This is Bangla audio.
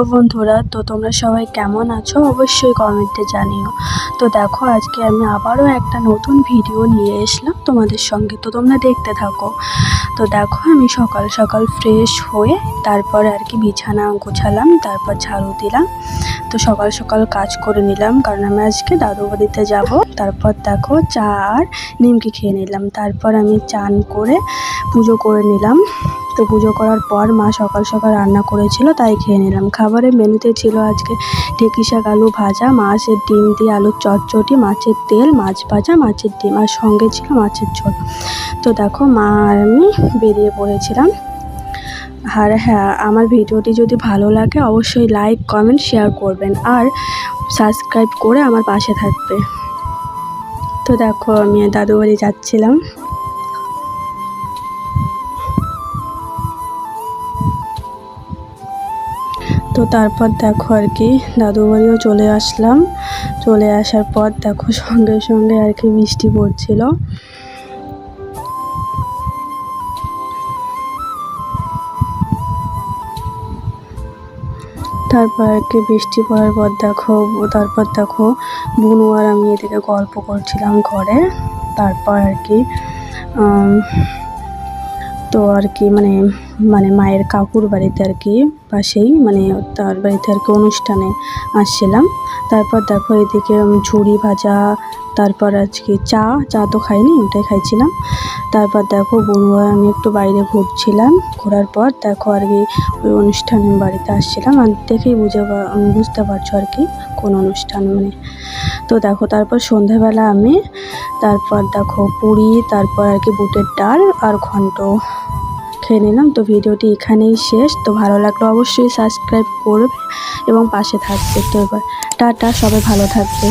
হ্যালো বন্ধুরা, তো তোমরা সবাই কেমন আছো অবশ্যই কমেন্টে জানিও। তো দেখো, আজকে আমি আবারও একটা নতুন ভিডিও নিয়ে এসলাম তোমাদের সঙ্গে, তো তোমরা দেখতে থাকো। তো দেখো, আমি সকাল সকাল ফ্রেশ হয়ে তারপরে আর কি বিছানা গোছালাম, তারপর ঝাড়ু দিলাম। তো সকাল সকাল কাজ করে নিলাম, কারণ আমি আজকে দাদু বাড়িতে যাব। তারপর দেখো, চা আর নিমকি খেয়ে নিলাম। তারপর আমি চান করে পুজো করে নিলাম। তো পুজো করার পর মা সকাল সকাল রান্না করেছিল, তাই খেয়ে নিলাম। খাবারের মেনুতে ছিল আজকে ঢেঁকি শাক আলু ভাজা, মাছের ডিম দিয়ে আলুর চটচটি, মাছের তেল, মাছ ভাজা, মাছের ডিম, আর সঙ্গে ছিল মাছের ঝোল। তো দেখো, মা আর আমি বেরিয়ে পড়েছিলাম। আর হ্যাঁ, আমার ভিডিওটি যদি ভালো লাগে অবশ্যই লাইক কমেন্ট শেয়ার করবেন, আর সাবস্ক্রাইব করে আমার পাশে থাকবে। তো দেখো, আমি দাদু বাড়ি যাচ্ছিলাম। তো তারপর দেখো আর কি দাদু বাড়িও চলে আসলাম। চলে আসার পর দেখো সঙ্গে সঙ্গে আর কি বৃষ্টি পড়ছিল। তারপর আর কি বৃষ্টি পড়ার পর দেখো বুনু আর আমি এদিকে গল্প করছিলাম ঘরে। তারপর আর কি তো আর কি মানে মায়ের কাকুর বাড়িতে আর কি পাশেই, মানে তার বাড়িতে আর কি অনুষ্ঠানে আসছিলাম। তারপর দেখো এদিকে ঝুড়ি ভাজা, তারপর আজকে চা তো খাইনি, ওটাই খাইছিলাম। তারপর দেখো বোন আর আমি একটু বাইরে ঘুরছিলাম। ঘোরার পর দেখো আর কি ওই অনুষ্ঠানের বাড়িতে আসছিলাম, আর দেখেই বুঝতে পারছো আর কি কোন অনুষ্ঠান তো দেখো, তারপর সন্ধ্যাবেলা আমি তারপর দেখো পুরি, তারপর আর কি বুটের ডাল আর ঘন্ট খেয়ে নিলাম। তো ভিডিওটি এখানেই শেষ। তো ভালো লাগলে অবশ্যই সাবস্ক্রাইব করবে এবং পাশে থাকবে। তো এবার টাটা, সবাই ভালো থাকবে।